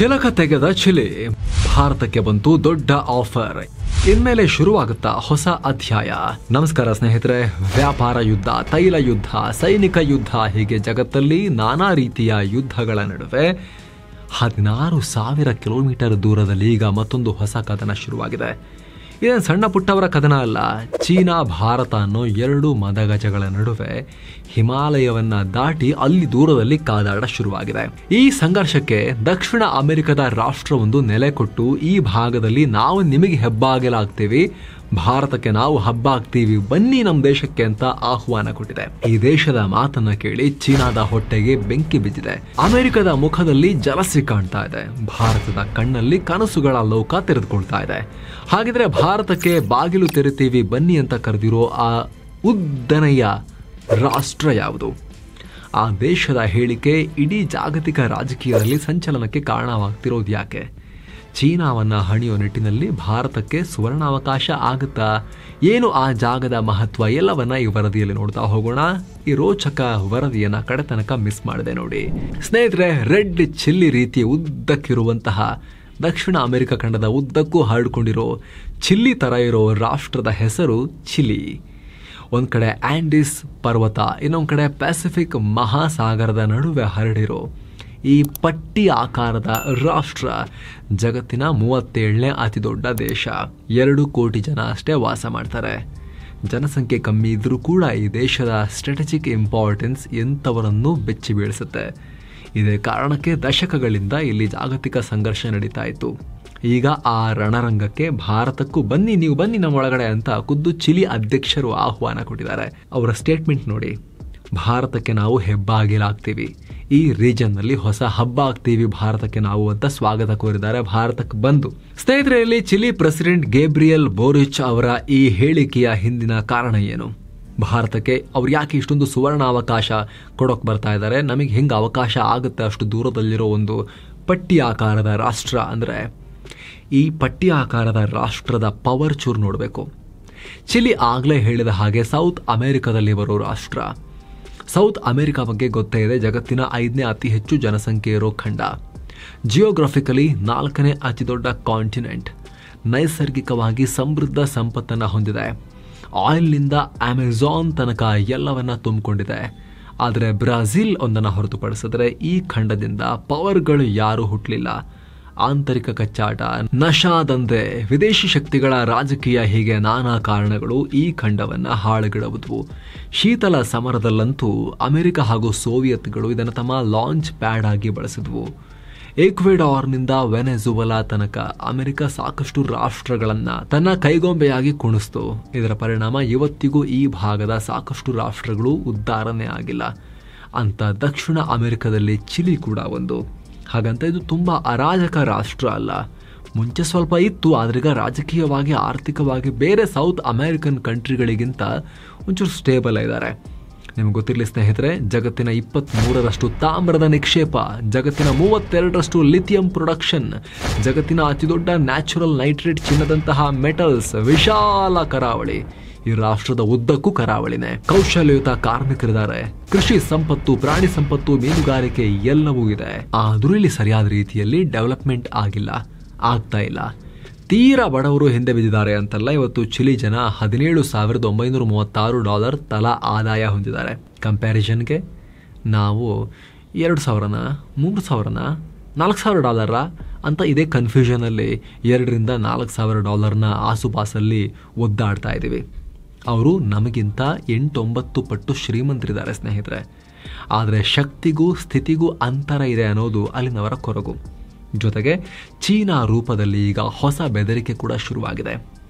ಚಿಲಕ ತೆಗೆದ ಚಿಲಿ ಭಾರತಕ್ಕೆ ಬಂತು ದೊಡ್ಡ ಆಫರ್. ಇನ್ಮೇಲೆ ಶುರುವಾಗುತ್ತಾ ಹೊಸ ಅಧ್ಯಾಯ. ನಮಸ್ಕಾರ ಸ್ನೇಹಿತರೆ. ವ್ಯಾಪಾರ ಯುದ್ಧ, ತೈಲ ಯುದ್ಧ, ಸೈನಿಕ ಯುದ್ಧ, ಹೀಗೆ ಜಗತ್ತಲ್ಲಿ ನಾನಾ ರೀತಿಯ ಯುದ್ಧಗಳ ನಡುವೆ 16,000 ಕಿಲೋಮೀಟರ್ ದೂರದಲ್ಲಿ ಈಗ ಮತ್ತೊಂದು ಹೊಸ ಕದನ ಶುರುವಾಗಿದೆ. ಇದೇನು ಸಣ್ಣ ಪುಟ್ಟವರ ಕದನ ಅಲ್ಲ. ಚೀನಾ ಭಾರತ ಅನ್ನೋ 2 ಮದಗಜಗಳ ನಡುವೆ ಹಿಮಾಲಯವನ್ನ ದಾಟಿ ಅಲ್ಲಿ ದೂರದಲ್ಲಿ ಕಾದಾಟ ಶುರುವಾಗಿದೆ. ಈ ಸಂಘರ್ಷಕ್ಕೆ ದಕ್ಷಿಣ ಅಮೆರಿಕದ ರಾಷ್ಟ್ರವೊಂದು ನೆಲೆ ಕೊಟ್ಟು ಈ ಭಾಗದಲ್ಲಿ ನಾವು ನಿಮಗೆ ಹೆಬ್ಬಾಗಿಲಾಗ್ತೀವಿ, ಭಾರತಕ್ಕೆ ನಾವು ಹಬ್ಬ ಆಗ್ತೀವಿ, ಬನ್ನಿ ನಮ್ಮ ದೇಶಕ್ಕೆ ಅಂತ ಆಹ್ವಾನ ಕೊಟ್ಟಿದೆ. ಈ ದೇಶದ ಮಾತನ್ನ ಕೇಳಿ ಚೀನಾದ ಹೊಟ್ಟೆಗೆ ಬೆಂಕಿ ಬಿದ್ದಿದೆ. ಅಮೆರಿಕದ ಮುಖದಲ್ಲಿ ಜಲಸಿ ಕಾಣ್ತಾ ಇದೆ. ಭಾರತದ ಕಣ್ಣಲ್ಲಿ ಕನಸುಗಳ ಲೋಕ ತೆರೆದುಕೊಳ್ತಾ ಇದೆ. ಹಾಗಿದ್ರೆ ಭಾರತಕ್ಕೆ ಬಾಗಿಲು ತೆರಿತೀವಿ ಬನ್ನಿ ಅಂತ ಕರೆದಿರೋ ಆ ಉದ್ದನೆಯ ರಾಷ್ಟ್ರ ಯಾವುದು? ಆ ದೇಶದ ಹೇಳಿಕೆ ಇಡೀ ಜಾಗತಿಕ ರಾಜಕೀಯದಲ್ಲಿ ಸಂಚಲನಕ್ಕೆ ಕಾರಣವಾಗ್ತಿರೋದು ಯಾಕೆ? ಚೀನಾವನ್ನ ಹಣಿಯೋ ನಿಟ್ಟಿನಲ್ಲಿ ಭಾರತಕ್ಕೆ ಸುವರ್ಣಾವಕಾಶ ಆಗುತ್ತಾ? ಏನು ಆ ಜಾಗದ ಮಹತ್ವ? ಎಲ್ಲವನ್ನ ಈ ವರದಿಯಲ್ಲಿ ನೋಡ್ತಾ ಹೋಗೋಣ. ಈ ರೋಚಕ ವರದಿಯನ್ನ ಕಡೆ ತನಕ ಮಿಸ್ ಮಾಡಿದೆ ನೋಡಿ ಸ್ನೇಹಿತರೆ. ರೆಡ್ ಚಿಲ್ಲಿ ರೀತಿ ಉದ್ದಕ್ಕಿರುವಂತಹ ದಕ್ಷಿಣ ಅಮೆರಿಕ ಖಂಡದ ಉದ್ದಕ್ಕೂ ಹರಡಿಕೊಂಡಿರೋ ಚಿಲ್ಲಿ ತರ ಇರೋ ರಾಷ್ಟ್ರದ ಹೆಸರು ಚಿಲಿ. ಒಂದ್ ಕಡೆ ಆಂಡಿಸ್ ಪರ್ವತ, ಇನ್ನೊಂದ್ ಕಡೆ ಪೆಸಿಫಿಕ್ ಮಹಾಸಾಗರದ ನಡುವೆ ಹರಡಿರೋ ಈ ಪಟ್ಟಿ ಆಕಾರದ ರಾಷ್ಟ್ರ ಜಗತ್ತಿನ 37ನೇ ಅತಿ ದೊಡ್ಡ ದೇಶ. 2 ಕೋಟಿ ಜನ ಅಷ್ಟೇ ವಾಸ ಮಾಡ್ತಾರೆ. ಜನಸಂಖ್ಯೆ ಕಮ್ಮಿ ಇದ್ರೂ ಕೂಡ ಈ ದೇಶದ ಸ್ಟ್ರಾಟಜಿಕ್ ಇಂಪಾರ್ಟೆನ್ಸ್ ಎಂಥವರನ್ನು ಬೆಚ್ಚಿ ಬೀಳಿಸುತ್ತೆ. ಇದೇ ಕಾರಣಕ್ಕೆ ದಶಕಗಳಿಂದ ಇಲ್ಲಿ ಜಾಗತಿಕ ಸಂಘರ್ಷ ನಡೀತಾ ಇತ್ತು. ಈಗ ಆ ರಣರಂಗಕ್ಕೆ ಭಾರತಕ್ಕೂ ಬನ್ನಿ, ನೀವು ಬನ್ನಿ ನಮ್ಮ ಒಳಗಡೆ ಅಂತ ಖುದ್ದು ಚಿಲಿ ಅಧ್ಯಕ್ಷರು ಆಹ್ವಾನ ಕೊಟ್ಟಿದ್ದಾರೆ. ಅವರ ಸ್ಟೇಟ್ಮೆಂಟ್ ನೋಡಿ. ಭಾರತಕ್ಕೆ ನಾವು ಹೆಬ್ಬಾಗಿಲಾಗ್ತೀವಿ, ಈ ರೀಜನ್ ನಲ್ಲಿ ಹೊಸ ಹಬ್ಬ ಆಗ್ತೀವಿ ಭಾರತಕ್ಕೆ ನಾವು ಅಂತ ಸ್ವಾಗತ ಕೋರಿದ್ದಾರೆ. ಭಾರತಕ್ಕೆ ಬಂದು ಸ್ನೇಹಿತರೆ, ಇಲ್ಲಿ ಚಿಲಿ ಪ್ರೆಸಿಡೆಂಟ್ ಗೇಬ್ರಿಯಲ್ ಬೋರಿಚ್ ಅವರ ಈ ಹೇಳಿಕೆಯ ಹಿಂದಿನ ಕಾರಣ ಏನು? ಭಾರತಕ್ಕೆ ಅವ್ರು ಯಾಕೆ ಇಷ್ಟೊಂದು ಸುವರ್ಣ ಅವಕಾಶ ಕೊಡೋಕೆ ಬರ್ತಾ ಇದ್ದಾರೆ? ನಮಗೆ ಹೆಂಗೆ ಅವಕಾಶ ಆಗುತ್ತೆ ಅಷ್ಟು ದೂರದಲ್ಲಿರೋ ಒಂದು ಪಟ್ಟಿ ಆಕಾರದ ರಾಷ್ಟ್ರ ಅಂದ್ರೆ? ಈ ಪಟ್ಟಿ ಆಕಾರದ ರಾಷ್ಟ್ರದ ಪವರ್ ಚೂರು ನೋಡಬೇಕು. ಚಿಲಿ ಆಗ್ಲೇ ಹೇಳಿದ ಹಾಗೆ ಸೌತ್ ಅಮೆರಿಕದಲ್ಲಿ ಬರೋ ರಾಷ್ಟ್ರ. ಸೌತ್ ಅಮೆರಿಕ ಬಗ್ಗೆ ಗೊತ್ತೇ ಇದೆ, ಜಗತ್ತಿನ 5ನೇ ಅತಿ ಹೆಚ್ಚು ಜನಸಂಖ್ಯೆ ಇರೋ ಖಂಡ, ಜಿಯೋಗ್ರಫಿಕಲಿ 4ನೇ ಅತಿ ದೊಡ್ಡ ಕಾಂಟಿನೆಂಟ್, ನೈಸರ್ಗಿಕವಾಗಿ ಸಮೃದ್ಧ ಸಂಪತ್ತನ್ನು ಹೊಂದಿದೆ. ಆಯಿಲ್ನಿಂದ ಅಮೆಜಾನ್ ತನಕ ಎಲ್ಲವನ್ನ ತುಂಬಿಕೊಂಡಿದೆ. ಆದರೆ ಬ್ರಾಜಿಲ್ ಒಂದನ್ನು ಹೊರತುಪಡಿಸಿದ್ರೆ ಈ ಖಂಡದಿಂದ ಪವರ್ಗಳು ಯಾರೂ ಹುಟ್ಟಲಿಲ್ಲ. ಆಂತರಿಕ ಕಚ್ಚಾಟ, ನಶಾದಂಧೆ, ವಿದೇಶಿ ಶಕ್ತಿಗಳ ರಾಜಕೀಯ, ಹೀಗೆ ನಾನಾ ಕಾರಣಗಳು ಈ ಖಂಡವನ್ನ ಹಾಳುಗೆಡವುದ್ವು. ಶೀತಲ ಸಮರದಲ್ಲಂತೂ ಅಮೆರಿಕ ಹಾಗೂ ಸೋವಿಯತ್ಗಳು ಇದನ್ನು ತಮ್ಮ ಲಾಂಚ್ ಪ್ಯಾಡ್ ಆಗಿ ಬಳಸಿದ್ವು. ಈಕ್ವೆಡಾರ್ನಿಂದ ವೆನೆಜುವೆಲಾ ತನಕ ಅಮೆರಿಕ ಸಾಕಷ್ಟು ರಾಷ್ಟ್ರಗಳನ್ನ ತನ್ನ ಕೈಗೊಂಬೆಯಾಗಿ ಕುಣಿಸ್ತು. ಇದರ ಪರಿಣಾಮ ಇವತ್ತಿಗೂ ಈ ಭಾಗದ ಸಾಕಷ್ಟು ರಾಷ್ಟ್ರಗಳು ಉದ್ಧಾರನೇ ಆಗಿಲ್ಲ. ಅಂತ ದಕ್ಷಿಣ ಅಮೆರಿಕದಲ್ಲಿ ಚಿಲಿ ಕೂಡ ಒಂದು. ಹಾಗಂತ ಇದು ತುಂಬಾ ಅರಾಜಕ ರಾಷ್ಟ್ರ ಅಲ್ಲ. ಮುಂಚೆ ಸ್ವಲ್ಪ ಇತ್ತು, ಆದ್ರೀಗ ರಾಜಕೀಯವಾಗಿ ಆರ್ಥಿಕವಾಗಿ ಬೇರೆ ಸೌತ್ ಅಮೆರಿಕನ್ ಕಂಟ್ರಿಗಳಿಗಿಂತ ಒಂಚೂರು ಸ್ಟೇಬಲ್ ಇದ್ದಾರೆ. ನಿಮ್ಗೆ ಗೊತ್ತಿರಲಿ ಸ್ನೇಹಿತರೆ, ಜಗತ್ತಿನ 23ರಷ್ಟು ತಾಮ್ರದ ನಿಕ್ಷೇಪ, ಜಗತ್ತಿನ 32ರಷ್ಟು ಲಿಥಿಯಂ ಪ್ರೊಡಕ್ಷನ್, ಜಗತ್ತಿನ ಅತಿದೊಡ್ಡ ನ್ಯಾಚುರಲ್ ನೈಟ್ರೇಟ್ ಚಿನ್ನದಂತಹ ಮೆಟಲ್ಸ್, ವಿಶಾಲ ಕರಾವಳಿ. ಈ ರಾಷ್ಟ್ರದ ಉದ್ದಕ್ಕೂ ಕರಾವಳಿನೇ. ಕೌಶಲ್ಯಯುತ ಕಾರ್ಮಿಕರಿದ್ದಾರೆ. ಕೃಷಿ ಸಂಪತ್ತು, ಪ್ರಾಣಿ ಸಂಪತ್ತು, ಮೀನುಗಾರಿಕೆ ಎಲ್ಲವೂ ಇದೆ. ಆದ್ರೂ ಇಲ್ಲಿ ಸರಿಯಾದ ರೀತಿಯಲ್ಲಿ ಡೆವಲಪ್ಮೆಂಟ್ ಆಗ್ತಾ ಇಲ್ಲ. ತೀರಾ ಬಡವರು ಹಿಂದೆ ಬಿದ್ದಿದ್ದಾರೆ ಅಂತಲ್ಲ. ಇವತ್ತು ಚಿಲಿ ಜನ $17,936 ತಲಾ ಆದಾಯ ಹೊಂದಿದ್ದಾರೆ. ಕಂಪ್ಯಾರಿಸನ್ಗೆ ನಾವು $2,000, $3,000, $4,000 ಅಂತ ಇದೇ ಕನ್ಫ್ಯೂಷನ್ ಅಲ್ಲಿ $2,000 to $4,000 ಆಸುಪಾಸಲ್ಲಿ ಒದ್ದಾಡ್ತಾ ಇದ್ದೀವಿ. ಅವರು ನಮಗಿಂತ 8-9 ಪಟ್ಟು ಶ್ರೀಮಂತರಿದ್ದಾರೆ ಸ್ನೇಹಿತರೆ. ಆದರೆ ಶಕ್ತಿಗೂ ಸ್ಥಿತಿಗೂ ಅಂತರ ಇದೆ ಅನ್ನೋದು ಅಲ್ಲಿನವರ ಕೊರಗು. ಜೊತೆಗೆ ಚೀನಾ ರೂಪದಲ್ಲಿ ಈಗ ಹೊಸ ಬೆದರಿಕೆ ಕೂಡ ಶುರುವಾಗಿದೆ.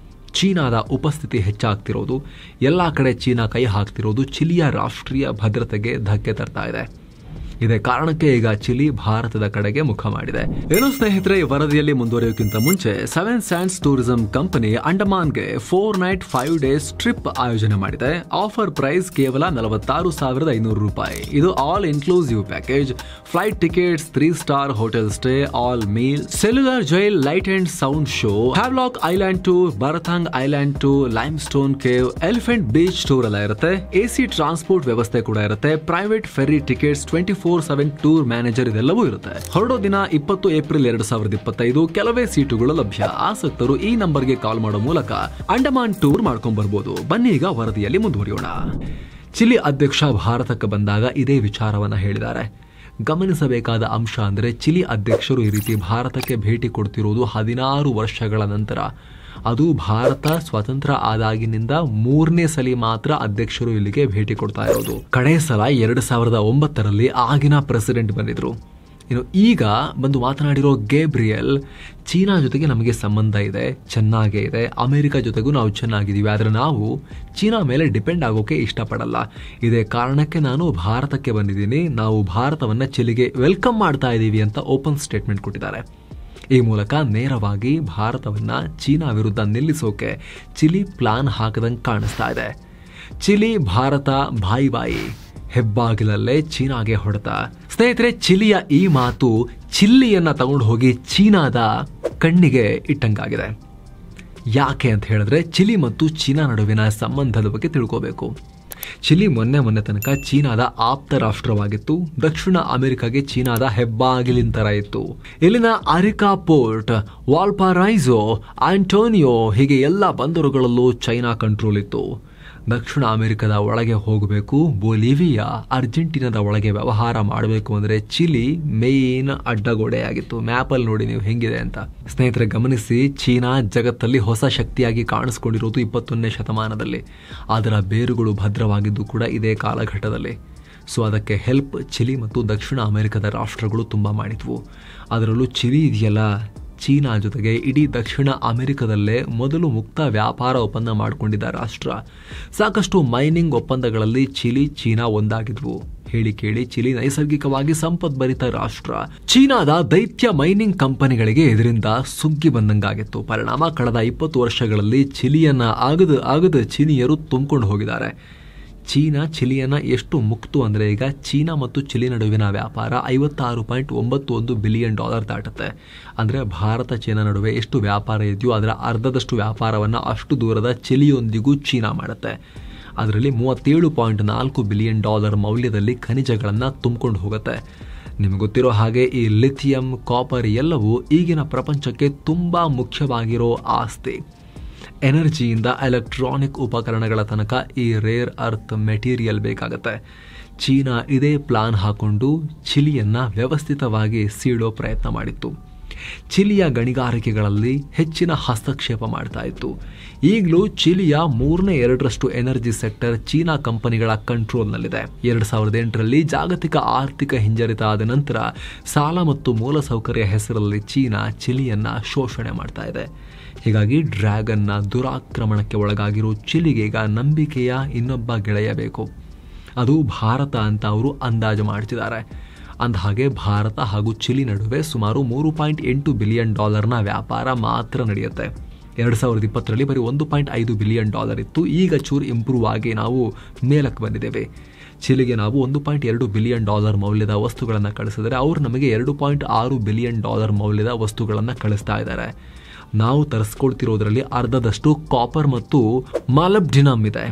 ಚೀನಾದ ಉಪಸ್ಥಿತಿ ಹೆಚ್ಚಾಗ್ತಿರೋದು, ಎಲ್ಲ ಕಡೆ ಚೀನಾ ಕೈ ಹಾಕ್ತಿರೋದು ಚಿಲಿಯ ರಾಷ್ಟ್ರೀಯ ಭದ್ರತೆಗೆ ಧಕ್ಕೆ ತರ್ತಾ ಇದೆ. ಇದೇ ಕಾರಣಕ್ಕೆ ಈಗ ಚಿಲಿ ಭಾರತದ ಕಡೆಗೆ ಮುಖ ಮಾಡಿದೆ. ಏನು ಸ್ನೇಹಿತರೆ, ಈ ವರದಿಯಲ್ಲಿ ಮುಂದುವರಿಯೋಕ್ಕಿಂತ ಮುಂಚೆ 7 Sands ಟೂರಿಸಂ ಕಂಪನಿ ಅಂಡಮಾನ್ಗೆ 4 night 5 days ಟ್ರಿಪ್ ಆಯೋಜನೆ ಮಾಡಿದೆ. ಆಫರ್ ಪ್ರೈಸ್ ಕೇವಲ $46,500. ಇದು all inclusive package. Flight tickets, 3 star hotel stay, all meal, Cellular Jail, light and sound show, Havelock Island tour, Baratang Island tour, limestone cave, Elephant Beach tour ಎಲ್ಲ ಇರುತ್ತೆ. AC transport ವ್ಯವಸ್ಥೆ ಕೂಡ ಇರುತ್ತೆ. Private ferry tickets 24 24/7 tour manager ಇದೆಲ್ಲವೂ ಇರುತ್ತೆ. ಹೊರಡೋ ದಿನ 20 April 2025. ಕೆಲವೇ ಸೀಟುಗಳು ಲಭ್ಯ. ಆಸಕ್ತರು ಈ ನಂಬರ್ಗೆ ಕಾಲ್ ಮಾಡೋ ಮೂಲಕ ಅಂಡಮಾನ್ ಟೂರ್ ಮಾಡ್ಕೊಂಡ್ ಬರ್ಬೋದು. ಬನ್ನಿ ಈಗ ವರದಿಯಲ್ಲಿ ಮುಂದುವರಿಯೋಣ. ಚಿಲಿ ಅಧ್ಯಕ್ಷ ಭಾರತಕ್ಕೆ ಬಂದಾಗ ಇದೇ ವಿಚಾರವನ್ನ ಹೇಳಿದ್ದಾರೆ. ಗಮನಿಸಬೇಕಾದ ಅಂಶ ಅಂದರೆ ಚಿಲಿ ಅಧ್ಯಕ್ಷರು ಈ ರೀತಿ ಭಾರತಕ್ಕೆ ಭೇಟಿ ಕೊಡ್ತಿರುವುದು 16 ವರ್ಷಗಳ ನಂತರ. ಅದು ಭಾರತ ಸ್ವತಂತ್ರ ಆದಾಗಿನಿಂದ 3ನೇ ಸಲ ಮಾತ್ರ ಅಧ್ಯಕ್ಷರು ಇಲ್ಲಿಗೆ ಭೇಟಿ ಕೊಡ್ತಾ ಇರೋದು. ಕಡೆ ಸಲ 2009ರಲ್ಲಿ ಆಗಿನ ಪ್ರೆಸಿಡೆಂಟ್ ಬಂದಿದ್ರು. ಇನ್ನು ಈಗ ಬಂದು ಮಾತನಾಡಿರೋ ಗೇಬ್ರಿಯಲ್, ಚೀನಾ ಜೊತೆಗೆ ನಮಗೆ ಸಂಬಂಧ ಇದೆ, ಚೆನ್ನಾಗೇ ಇದೆ, ಅಮೆರಿಕ ಜೊತೆಗೂ ನಾವು ಚೆನ್ನಾಗಿದ್ದೀವಿ, ಆದರೆ ನಾವು ಚೀನಾ ಮೇಲೆ ಡಿಪೆಂಡ್ ಆಗೋಕೆ ಇಷ್ಟಪಡಲ್ಲ. ಇದೇ ಕಾರಣಕ್ಕೆ ನಾನು ಭಾರತಕ್ಕೆ ಬಂದಿದ್ದೀನಿ, ನಾವು ಭಾರತವನ್ನ ಚಿಲಿಗೆ ವೆಲ್ಕಮ್ ಮಾಡ್ತಾ ಇದ್ದೀವಿ ಅಂತ ಓಪನ್ ಸ್ಟೇಟ್ಮೆಂಟ್ ಕೊಟ್ಟಿದ್ದಾರೆ. ಈ ಮೂಲಕ ನೇರವಾಗಿ ಭಾರತವನ್ನ ಚೀನಾ ವಿರುದ್ಧ ನಿಲ್ಲಿಸೋಕೆ ಚಿಲಿ ಪ್ಲಾನ್ ಹಾಕದಂಗೆ ಕಾಣಿಸ್ತಾ ಇದೆ. ಚಿಲಿ ಭಾರತ ಬಾಯಿ ಹೆಬ್ಬಾಗಿಲಲ್ಲೇ ಚೀನಾಗೆ ಹೊಡೆತ. ಸ್ನೇಹಿತರೆ, ಚಿಲಿಯ ಈ ಮಾತು ಚಿಲ್ಲಿಯನ್ನ ತಗೊಂಡು ಹೋಗಿ ಚೀನಾದ ಕಣ್ಣಿಗೆ ಇಟ್ಟಂಗಾಗಿದೆ. ಯಾಕೆ ಅಂತ ಹೇಳಿದ್ರೆ ಚಿಲಿ ಮತ್ತು ಚೀನಾ ನಡುವಿನ ಸಂಬಂಧದ ಬಗ್ಗೆ ತಿಳ್ಕೋಬೇಕು. ಚಿಲಿ ಮೊನ್ನೆ ತನಕ ಚೀನಾದ ಆಪ್ತ ರಾಷ್ಟ್ರವಾಗಿತ್ತು. ದಕ್ಷಿಣ ಅಮೆರಿಕಾಗೆ ಚೀನಾದ ಹೆಬ್ಬಾಗಿಲಿನ ತರ ಇತ್ತು. ಇಲ್ಲಿನ ಅರಿಕಾ ಪೋರ್ಟ್, ವಾಲ್ಪಾರೈಸೋ, ಆಂಟೋನಿಯೋ ಹೀಗೆ ಎಲ್ಲ ಬಂದರುಗಳಲ್ಲೂ ಚೈನಾ ಕಂಟ್ರೋಲ್ ಇತ್ತು. ದಕ್ಷಿಣ ಅಮೆರಿಕದ ಒಳಗೆ ಹೋಗಬೇಕು, ಬೊಲಿವಿಯಾ, ಅರ್ಜೆಂಟೀನಾದ ಒಳಗೆ ವ್ಯವಹಾರ ಮಾಡಬೇಕು ಅಂದ್ರೆ ಚಿಲಿ ಮೇನ್ ಅಡ್ಡಗೋಡೆಯಾಗಿತ್ತು. ಮ್ಯಾಪಲ್ಲಿ ನೋಡಿ ನೀವು ಹೆಂಗಿದೆ ಅಂತ. ಸ್ನೇಹಿತರೆ ಗಮನಿಸಿ, ಚೀನಾ ಜಗತ್ತಲ್ಲಿ ಹೊಸ ಶಕ್ತಿಯಾಗಿ ಕಾಣಿಸ್ಕೊಂಡಿರೋದು 21ನೇ ಶತಮಾನದಲ್ಲಿ. ಅದರ ಬೇರುಗಳು ಭದ್ರವಾಗಿದ್ದು ಕೂಡ ಇದೇ ಕಾಲಘಟ್ಟದಲ್ಲಿ. ಸೊ ಅದಕ್ಕೆ ಹೆಲ್ಪ್ ಚಿಲಿ ಮತ್ತು ದಕ್ಷಿಣ ಅಮೆರಿಕದ ರಾಷ್ಟ್ರಗಳು ತುಂಬ ಮಾಡಿದ್ವು. ಅದರಲ್ಲೂ ಚಿಲಿ ಇದೆಯಲ್ಲ, ಚೀನಾ ಜೊತೆಗೆ ಇಡೀ ದಕ್ಷಿಣ ಅಮೆರಿಕದಲ್ಲೇ ಮೊದಲು ಮುಕ್ತ ವ್ಯಾಪಾರ ಒಪ್ಪಂದ ಮಾಡಿಕೊಂಡಿದ್ದ ರಾಷ್ಟ್ರ. ಸಾಕಷ್ಟು ಮೈನಿಂಗ್ ಒಪ್ಪಂದಗಳಲ್ಲಿ ಚಿಲಿ ಚೀನಾ ಒಂದಾಗಿದ್ವು. ಹೇಳಿ ಕೇಳಿ ಚಿಲಿ ನೈಸರ್ಗಿಕವಾಗಿ ಸಂಪದ್ಭರಿತ ರಾಷ್ಟ್ರ. ಚೀನಾದ ದೈತ್ಯ ಮೈನಿಂಗ್ ಕಂಪನಿಗಳಿಗೆ ಇದರಿಂದ ಸುಗ್ಗಿ ಬಂದಂಗಾಗಿತ್ತು. ಪರಿಣಾಮ ಕಳೆದ 20 ವರ್ಷಗಳಲ್ಲಿ ಚಿಲಿಯನ್ನ ಆಗದ ಚೀನಿಯರು ತುಂಬಿಕೊಂಡು ಹೋಗಿದ್ದಾರೆ. ಚೀನಾ ಚಿಲಿಯನ್ನ ಎಷ್ಟು ಮುಕ್ತು ಅಂದ್ರೆ ಈಗ ಚೀನಾ ಮತ್ತು ಚಿಲಿ ನಡುವಿನ ವ್ಯಾಪಾರ $56.91 ಬಿಲಿಯನ್ ದಾಟುತ್ತೆ. ಅಂದ್ರೆ ಭಾರತ ಚೀನಾ ನಡುವೆ ಎಷ್ಟು ವ್ಯಾಪಾರ ಇದೆಯೋ ಅದರ ಅರ್ಧದಷ್ಟು ವ್ಯಾಪಾರವನ್ನ ಅಷ್ಟು ದೂರದ ಚಿಲಿಯೊಂದಿಗೂ ಚೀನಾ ಮಾಡುತ್ತೆ. ಅದರಲ್ಲಿ $37.4 ಬಿಲಿಯನ್ ಮೌಲ್ಯದಲ್ಲಿ ಖನಿಜಗಳನ್ನ ತುಂಬಿಕೊಂಡು ಹೋಗುತ್ತೆ. ನಿಮಗೆ ಗೊತ್ತಿರೋ ಹಾಗೆ ಈ ಲಿಥಿಯಂ, ಕಾಪರ್ ಎಲ್ಲವೂ ಈಗಿನ ಪ್ರಪಂಚಕ್ಕೆ ತುಂಬಾ ಮುಖ್ಯವಾಗಿರೋ ಆಸ್ತಿ. ಎನರ್ಜಿಯಿಂದ ಎಲೆಕ್ಟ್ರಾನಿಕ್ ಉಪಕರಣಗಳ ತನಕ ಈ ರೇರ್ ಅರ್ತ್ ಮೆಟೀರಿಯಲ್ ಬೇಕಾಗತ್ತೆ. ಚೀನಾ ಇದೇ ಪ್ಲಾನ್ ಹಾಕೊಂಡು ಚಿಲಿಯನ್ನ ವ್ಯವಸ್ಥಿತವಾಗಿ ಸೀಳೋ ಪ್ರಯತ್ನ ಮಾಡಿತ್ತು. ಚಿಲಿಯ ಗಣಿಗಾರಿಕೆಗಳಲ್ಲಿ ಹೆಚ್ಚಿನ ಹಸ್ತಕ್ಷೇಪ ಮಾಡ್ತಾ ಇತ್ತು. ಈಗಲೂ ಚಿಲಿಯ 3/2 ಎನರ್ಜಿ ಸೆಕ್ಟರ್ ಚೀನಾ ಕಂಪನಿಗಳ ಕಂಟ್ರೋಲ್ನಲ್ಲಿದೆ. 2008ರಲ್ಲಿ ಜಾಗತಿಕ ಆರ್ಥಿಕ ಹಿಂಜರಿತ ಆದ ನಂತರ ಸಾಲ ಮತ್ತು ಮೂಲಸೌಕರ್ಯ ಹೆಸರಲ್ಲಿ ಚೀನಾ ಚಿಲಿಯನ್ನ ಶೋಷಣೆ ಮಾಡ್ತಾ ಇದೆ. ಹೀಗಾಗಿ ಡ್ರ್ಯಾಗನ್ನ ದುರಾಕ್ರಮಣಕ್ಕೆ ಒಳಗಾಗಿರೋ ಚಿಲಿಗೆ ಈಗ ನಂಬಿಕೆಯ ಇನ್ನೊಬ್ಬ ಗೆಳೆಯ ಬೇಕು. ಅದು ಭಾರತ ಅಂತ ಅವರು ಅಂದಾಜು ಮಾಡ್ತಿದ್ದಾರೆ. ಅಂದಹಾಗೆ ಭಾರತ ಹಾಗೂ ಚಿಲಿ ನಡುವೆ ಸುಮಾರು $3.8 ಬಿಲಿಯನ್ ವ್ಯಾಪಾರ ಮಾತ್ರ ನಡೆಯುತ್ತೆ. 2020ರಲ್ಲಿ ಬರೀ $1.5 ಬಿಲಿಯನ್ ಇತ್ತು. ಈಗ ಚೂರು ಇಂಪ್ರೂವ್ ಆಗಿ ನಾವು ಮೇಲಕ್ಕೆ ಬಂದಿದ್ದೇವೆ. ಚಿಲಿಗೆ ನಾವು $1.2 ಬಿಲಿಯನ್ ಮೌಲ್ಯದ ವಸ್ತುಗಳನ್ನು ಕಳಿಸಿದರೆ ಅವರು ನಮಗೆ $2.6 ಬಿಲಿಯನ್ ಮೌಲ್ಯದ ವಸ್ತುಗಳನ್ನು ಕಳಿಸ್ತಾ ಇದ್ದಾರೆ. ನಾವು ತರಿಸ್ಕೊಳ್ತಿರೋದ್ರಲ್ಲಿ ಅರ್ಧದಷ್ಟು ಕಾಪರ್ ಮತ್ತು ಮಾಲಬ್ಡಿನಮ್ ಇದೆ.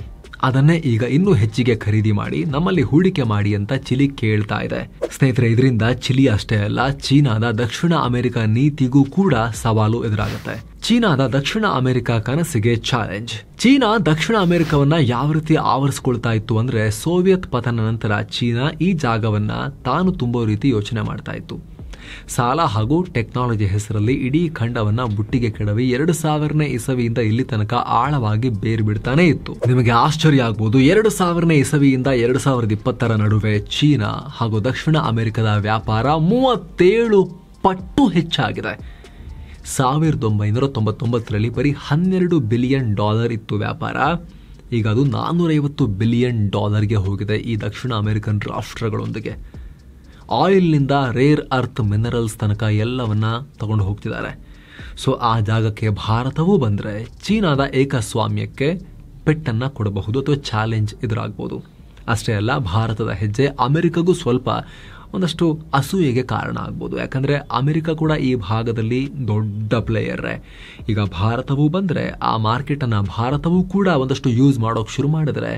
ಅದನ್ನೇ ಈಗ ಇನ್ನೂ ಹೆಚ್ಚಿಗೆ ಖರೀದಿ ಮಾಡಿ ನಮ್ಮಲ್ಲಿ ಹೂಡಿಕೆ ಮಾಡಿ ಅಂತ ಚಿಲಿ ಕೇಳ್ತಾ ಇದೆ. ಸ್ನೇಹಿತರೆ, ಇದರಿಂದ ಚಿಲಿ ಅಷ್ಟೇ ಅಲ್ಲ, ಚೀನಾದ ದಕ್ಷಿಣ ಅಮೆರಿಕ ನೀತಿಗೂ ಕೂಡ ಸವಾಲು ಎದುರಾಗುತ್ತೆ. ಚೀನಾದ ದಕ್ಷಿಣ ಅಮೆರಿಕ ಕನಸಿಗೆ ಚಾಲೆಂಜ್. ಚೀನಾ ದಕ್ಷಿಣ ಅಮೆರಿಕವನ್ನ ಯಾವ ರೀತಿ ಆವರಿಸಿಕೊಳ್ತಾ ಇತ್ತು ಅಂದ್ರೆ, ಸೋವಿಯತ್ ಪತನ ನಂತರ ಚೀನಾ ಈ ಜಾಗವನ್ನ ತಾನು ತುಂಬೋ ರೀತಿ ಯೋಚನೆ ಮಾಡ್ತಾ ಇತ್ತು. ಸಾಲ ಹಾಗೂ ಟೆಕ್ನಾಲಜಿ ಹೆಸರಲ್ಲಿ ಇಡೀ ಖಂಡವನ್ನ ಬುಟ್ಟಿಗೆ ಕೆಡವಿ 2000ನೇ ಇಸವಿಯಿಂದ ಇಲ್ಲಿ ತನಕ ಆಳವಾಗಿ ಬೇರು ಬಿಡ್ತಾನೆ ಇತ್ತು. ನಿಮಗೆ ಆಶ್ಚರ್ಯ ಆಗ್ಬಹುದು, 2000ನೇ ಇಸವಿಯಿಂದ 2020ರ ನಡುವೆ ಚೀನಾ ಹಾಗೂ ದಕ್ಷಿಣ ಅಮೆರಿಕದ ವ್ಯಾಪಾರ 37 ಪಟ್ಟು ಹೆಚ್ಚಾಗಿದೆ. 1999ರಲ್ಲಿ ಬರೀ $12 ಬಿಲಿಯನ್ ಇತ್ತು ವ್ಯಾಪಾರ. ಈಗ ಅದು $450 ಬಿಲಿಯನ್ ಹೋಗಿದೆ ಈ ದಕ್ಷಿಣ ಅಮೆರಿಕನ್ ರಾಷ್ಟ್ರಗಳೊಂದಿಗೆ. ಆಯಿಲ್ನಿಂದ ರೇರ್ ಅರ್ತ್ ಮಿನರಲ್ಸ್ ತನಕ ಎಲ್ಲವನ್ನ ತಗೊಂಡು ಹೋಗ್ತಿದ್ದಾರೆ. ಸೊ ಆ ಜಾಗಕ್ಕೆ ಭಾರತವೂ ಬಂದರೆ ಚೀನಾದ ಏಕಸ್ವಾಮ್ಯಕ್ಕೆ ಪೆಟ್ಟನ್ನು ಕೊಡಬಹುದು ಅಥವಾ ಚಾಲೆಂಜ್ ಎದುರಾಗಬಹುದು. ಅಷ್ಟೇ ಅಲ್ಲ, ಭಾರತದ ಹೆಜ್ಜೆ ಅಮೆರಿಕಗೂ ಸ್ವಲ್ಪ ಒಂದಷ್ಟು ಅಸೂಯೆಗೆ ಕಾರಣ ಆಗ್ಬೋದು. ಯಾಕಂದರೆ ಅಮೆರಿಕ ಕೂಡ ಈ ಭಾಗದಲ್ಲಿ ದೊಡ್ಡ ಪ್ಲೇಯರ್ರೇ. ಈಗ ಭಾರತವೂ ಬಂದರೆ ಆ ಮಾರ್ಕೆಟನ್ನು ಭಾರತವೂ ಕೂಡ ಒಂದಷ್ಟು ಯೂಸ್ ಮಾಡೋಕೆ ಶುರು ಮಾಡಿದ್ರೆ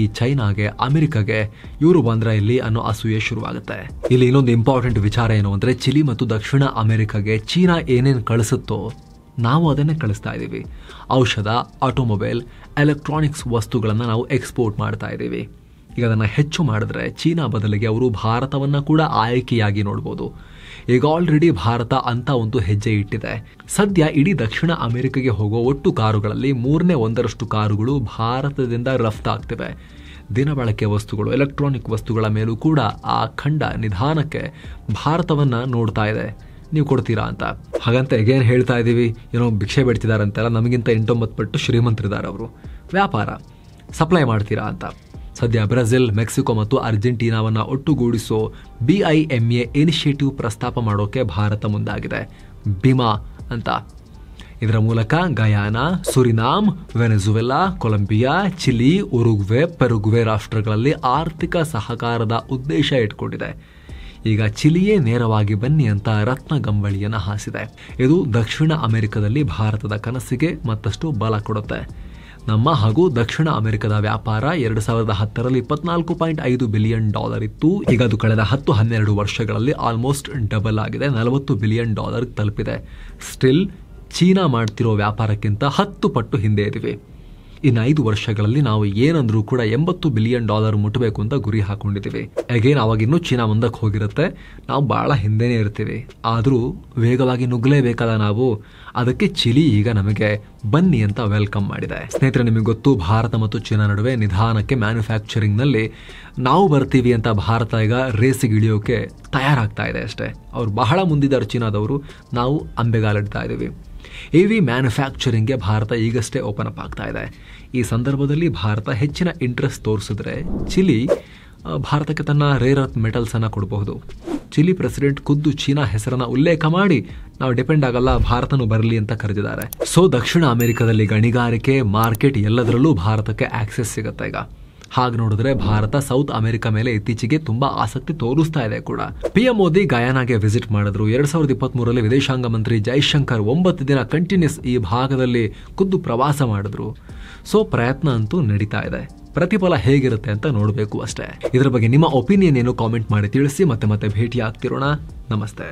ಈ ಚೈನಾಗೆ, ಅಮೆರಿಕಾಗೆ ಇವರು ಬಂದರೆ ಇಲ್ಲಿ ಅನ್ನೋ ಅಸೂಯೆ ಶುರುವಾಗುತ್ತೆ. ಇಲ್ಲಿ ಇನ್ನೊಂದು ಇಂಪಾರ್ಟೆಂಟ್ ವಿಚಾರ ಏನು ಅಂದರೆ, ಚಿಲಿ ಮತ್ತು ದಕ್ಷಿಣ ಅಮೆರಿಕಾಗೆ ಚೀನಾ ಏನೇನು ಕಳಿಸುತ್ತೋ ನಾವು ಅದನ್ನೇ ಕಳಿಸ್ತಾ ಇದ್ದೀವಿ. ಔಷಧ, ಆಟೋಮೊಬೈಲ್, ಎಲೆಕ್ಟ್ರಾನಿಕ್ಸ್ ವಸ್ತುಗಳನ್ನು ನಾವು ಎಕ್ಸ್ಪೋರ್ಟ್ ಮಾಡ್ತಾ ಇದ್ದೀವಿ. ಈಗ ಅದನ್ನು ಹೆಚ್ಚು ಮಾಡಿದ್ರೆ ಚೀನಾ ಬದಲಿಗೆ ಅವರು ಭಾರತವನ್ನು ಕೂಡ ಆಯ್ಕೆಯಾಗಿ ನೋಡ್ಬೋದು. ಈಗ ಆಲ್ರೆಡಿ ಭಾರತ ಅಂತ ಒಂದು ಹೆಜ್ಜೆ ಇಟ್ಟಿದೆ. ಸದ್ಯ ಇಡೀ ದಕ್ಷಿಣ ಅಮೆರಿಕಾಗೆ ಹೋಗೋ ಒಟ್ಟು ಕಾರುಗಳಲ್ಲಿ 1/3 ಕಾರುಗಳು ಭಾರತದಿಂದ ರಫ್ತಾಗ್ತಿವೆ. ದಿನಬಳಕೆ ವಸ್ತುಗಳು, ಎಲೆಕ್ಟ್ರಾನಿಕ್ ವಸ್ತುಗಳ ಮೇಲೂ ಕೂಡ ಆ ಖಂಡ ನಿಧಾನಕ್ಕೆ ಭಾರತವನ್ನು ನೋಡ್ತಾ ಇದೆ. ನೀವು ಕೊಡ್ತೀರಾ ಅಂತ. ಹಾಗಂತ ಹೇಗೇನು ಹೇಳ್ತಾ ಇದ್ದೀವಿ, ಏನೋ ಭಿಕ್ಷೆ ಬಿಡ್ತಿದಾರಂತೆಲ್ಲ, ನಮಗಿಂತ 8-9 ಪಟ್ಟು ಶ್ರೀಮಂತರಿದ್ದಾರೆ ಅವರು. ವ್ಯಾಪಾರ ಸಪ್ಲೈ ಮಾಡ್ತೀರಾ ಅಂತ. ಸದ್ಯ ಬ್ರೆಜಿಲ್, ಮೆಕ್ಸಿಕೋ ಮತ್ತು ಅರ್ಜೆಂಟೀನಾವನ್ನು ಒಟ್ಟುಗೂಡಿಸೋ BIMA ಇನಿಷಿಯೇಟಿವ್ ಪ್ರಸ್ತಾಪ ಮಾಡೋಕೆ ಭಾರತ ಮುಂದಾಗಿದೆ. ಬಿಮಾ ಅಂತ. ಇದರ ಮೂಲಕ Guyana, Suriname, Venezuela, Colombia, Chile, Uruguay, Paraguay ರಾಷ್ಟ್ರಗಳಲ್ಲಿ ಆರ್ಥಿಕ ಸಹಕಾರದ ಉದ್ದೇಶ ಇಟ್ಕೊಂಡಿದೆ. ಈಗ ಚಿಲಿಯೇ ನೇರವಾಗಿ ಬನ್ನಿ ಅಂತ ರತ್ನಗಂಬಳಿಯನ್ನು ಹಾಸಿದೆ. ಇದು ದಕ್ಷಿಣ ಅಮೆರಿಕದಲ್ಲಿ ಭಾರತದ ಕನಸಿಗೆ ಮತ್ತಷ್ಟು ಬಲ ಕೊಡುತ್ತೆ. ನಮ್ಮ ಹಾಗೂ ದಕ್ಷಿಣ ಅಮೆರಿಕದ ವ್ಯಾಪಾರ 2010ರಲ್ಲಿ $24.5 ಬಿಲಿಯನ್ ಇತ್ತು. ಈಗ ಅದು ಕಳೆದ 10-12 ವರ್ಷಗಳಲ್ಲಿ ಆಲ್ಮೋಸ್ಟ್ ಡಬಲ್ ಆಗಿದೆ, $40 ಬಿಲಿಯನ್ ತಲುಪಿದೆ. ಸ್ಟಿಲ್ ಚೀನಾ ಮಾಡ್ತಿರೋ ವ್ಯಾಪಾರಕ್ಕಿಂತ 10 ಪಟ್ಟು ಹಿಂದೆ ಇದ್ದೀವಿ. ಇನ್ನು 5 ವರ್ಷಗಳಲ್ಲಿ ನಾವು ಏನಂದ್ರೂ ಕೂಡ $80 ಬಿಲಿಯನ್ ಮುಟ್ಟಬೇಕು ಅಂತ ಗುರಿ ಹಾಕೊಂಡಿದ್ದೀವಿ. ಅಗೇನ್ ಅವಾಗಿನ್ನೂ ಚೀನಾ ಮುಂದಕ್ಕೆ ಹೋಗಿರುತ್ತೆ, ನಾವು ಬಹಳ ಹಿಂದೆನೇ ಇರ್ತೀವಿ. ಆದರೂ ವೇಗವಾಗಿ ನುಗ್ಗಲೇಬೇಕಾದ ನಾವು, ಅದಕ್ಕೆ ಚಿಲಿ ಈಗ ನಮಗೆ ಬನ್ನಿ ಅಂತ ವೆಲ್ಕಮ್ ಮಾಡಿದೆ. ಸ್ನೇಹಿತರೆ, ನಿಮಗೆ ಗೊತ್ತು, ಭಾರತ ಮತ್ತು ಚೀನಾ ನಡುವೆ ನಿಧಾನಕ್ಕೆ ಮ್ಯಾನುಫ್ಯಾಕ್ಚರಿಂಗ್ನಲ್ಲಿ ನಾವು ಬರ್ತೀವಿ ಅಂತ ಭಾರತ ಈಗ ರೇಸಿಗೆ ಇಳಿಯೋಕೆ ತಯಾರಾಗ್ತಾ ಇದೆ ಅಷ್ಟೇ. ಅವ್ರು ಬಹಳ ಮುಂದಿದ್ದಾರೆ ಚೀನಾದವರು, ನಾವು ಅಂಬೆಗಾಲಿಡ್ತಾ ಇದ್ದೀವಿ. EV ಮ್ಯಾನುಫ್ಯಾಕ್ಚರಿಂಗ್ಗೆ ಭಾರತ ಈಗಷ್ಟೇ ಓಪನ್ ಅಪ್ ಆಗ್ತಾ ಇದೆ. ಈ ಸಂದರ್ಭದಲ್ಲಿ ಭಾರತ ಹೆಚ್ಚಿನ ಇಂಟ್ರೆಸ್ಟ್ ತೋರಿಸಿದ್ರೆ ಚಿಲಿ ಭಾರತಕ್ಕೆ ತನ್ನ ರೇರ್ ಅರ್ತ್ ಮೆಟಲ್ಸ್ ಅನ್ನು ಕೊಡಬಹುದು. ಚಿಲಿ ಪ್ರೆಸಿಡೆಂಟ್ ಖುದ್ದು ಚೀನಾ ಹೆಸರನ್ನ ಉಲ್ಲೇಖ ಮಾಡಿ ನಾವು ಡಿಪೆಂಡ್ ಆಗಲ್ಲ, ಭಾರತನೂ ಬರಲಿ ಅಂತ ಕರೆದಿದ್ದಾರೆ. ಸೊ ದಕ್ಷಿಣ ಅಮೆರಿಕದಲ್ಲಿ ಗಣಿಗಾರಿಕೆ, ಮಾರ್ಕೆಟ್ ಎಲ್ಲದರಲ್ಲೂ ಭಾರತಕ್ಕೆ ಆಕ್ಸೆಸ್ ಸಿಗುತ್ತೆ. ಈಗ ಹಾಗೆ ನೋಡಿದ್ರೆ ಭಾರತ ಸೌತ್ ಅಮೆರಿಕ ಮೇಲೆ ಇತ್ತೀಚೆಗೆ ತುಂಬಾ ಆಸಕ್ತಿ ತೋರಿಸ್ತಾ ಇದೆ ಕೂಡ. PM ಮೋದಿ ಗಯಾನಾಗೆ ವಿಸಿಟ್ ಮಾಡಿದ್ರು. 2023ರಲ್ಲಿ ವಿದೇಶಾಂಗ ಮಂತ್ರಿ ಜೈಶಂಕರ್ 9 ದಿನ ಕಂಟಿನ್ಯೂಸ್ ಈ ಭಾಗದಲ್ಲಿ ಖುದ್ದು ಪ್ರವಾಸ ಮಾಡಿದ್ರು. ಸೊ ಪ್ರಯತ್ನ ಅಂತೂ ನಡೀತಾ ಇದೆ. ಪ್ರತಿಫಲ ಹೇಗಿರುತ್ತೆ ಅಂತ ನೋಡಬೇಕು ಅಷ್ಟೇ. ಇದರ ಬಗ್ಗೆ ನಿಮ್ಮ ಒಪಿನಿಯನ್ ಏನು ಕಾಮೆಂಟ್ ಮಾಡಿ ತಿಳಿಸಿ. ಮತ್ತೆ ಭೇಟಿ ಆಗ್ತಿರೋಣ. ನಮಸ್ತೆ.